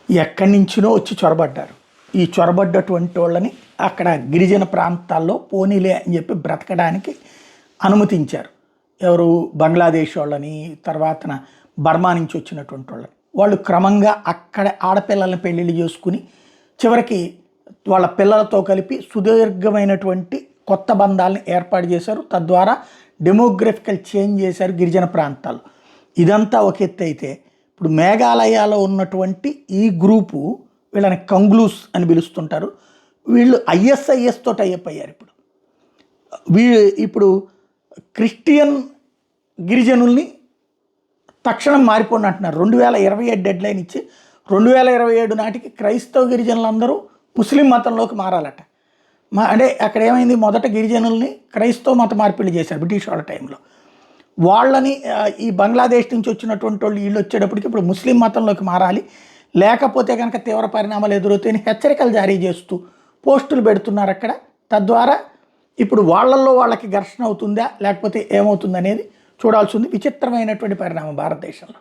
ఎక్కడి నుంచినో వచ్చి చొరబడ్డారు. ఈ చొరబడ్డటువంటి వాళ్ళని అక్కడ గిరిజన ప్రాంతాల్లో పోనీలే అని చెప్పి బ్రతకడానికి అనుమతించారు. ఎవరు? బంగ్లాదేశ్ వాళ్ళని, తర్వాతన బర్మా నుంచి వచ్చినటువంటి వాళ్ళని. వాళ్ళు క్రమంగా అక్కడ ఆడపిల్లల్ని పెళ్ళిళ్ళు చేసుకుని చివరికి వాళ్ళ పిల్లలతో కలిపి సుదీర్ఘమైనటువంటి కొత్త బంధాలను ఏర్పాటు చేశారు. తద్వారా డెమోగ్రఫికల్ చేంజ్ చేశారు గిరిజన ప్రాంతాల్లో. ఇదంతా ఒక ఎత్తు అయితే, ఇప్పుడు మేఘాలయలో ఉన్నటువంటి ఈ గ్రూపు, వీళ్ళని కంగ్లూస్ అని పిలుస్తుంటారు, వీళ్ళు ఐఎస్ఐఎస్ తోటి టైఅప్ అయ్యారు. ఇప్పుడు క్రిస్టియన్ గిరిజనుల్ని తక్షణం మారిపోండి అంటున్నారు. 2027 డెడ్ లైన్ ఇచ్చి 2027 నాటికి క్రైస్తవ గిరిజనులందరూ ముస్లిం మతంలోకి మారాలట. అంటే అక్కడ ఏమైంది, మొదట గిరిజనుల్ని క్రైస్తవ మత మార్పిడి చేశారు బ్రిటిష్ వాళ్ళ టైంలో. వాళ్ళని ఈ బంగ్లాదేశ్ నుంచి వచ్చినటువంటి వాళ్ళు వీళ్ళు వచ్చేటప్పటికి ఇప్పుడు ముస్లిం మతంలోకి మారాలి, లేకపోతే కనుక తీవ్ర పరిణామాలు ఎదురవుతాయని హెచ్చరికలు జారీ చేస్తూ పోస్టులు పెడుతున్నారు అక్కడ. తద్వారా ఇప్పుడు వాళ్ళల్లో వాళ్ళకి ఘర్షణ అవుతుందా లేకపోతే ఏమవుతుందనేది చూడాల్సి ఉంది. విచిత్రమైనటువంటి పరిణామం భారతదేశంలో.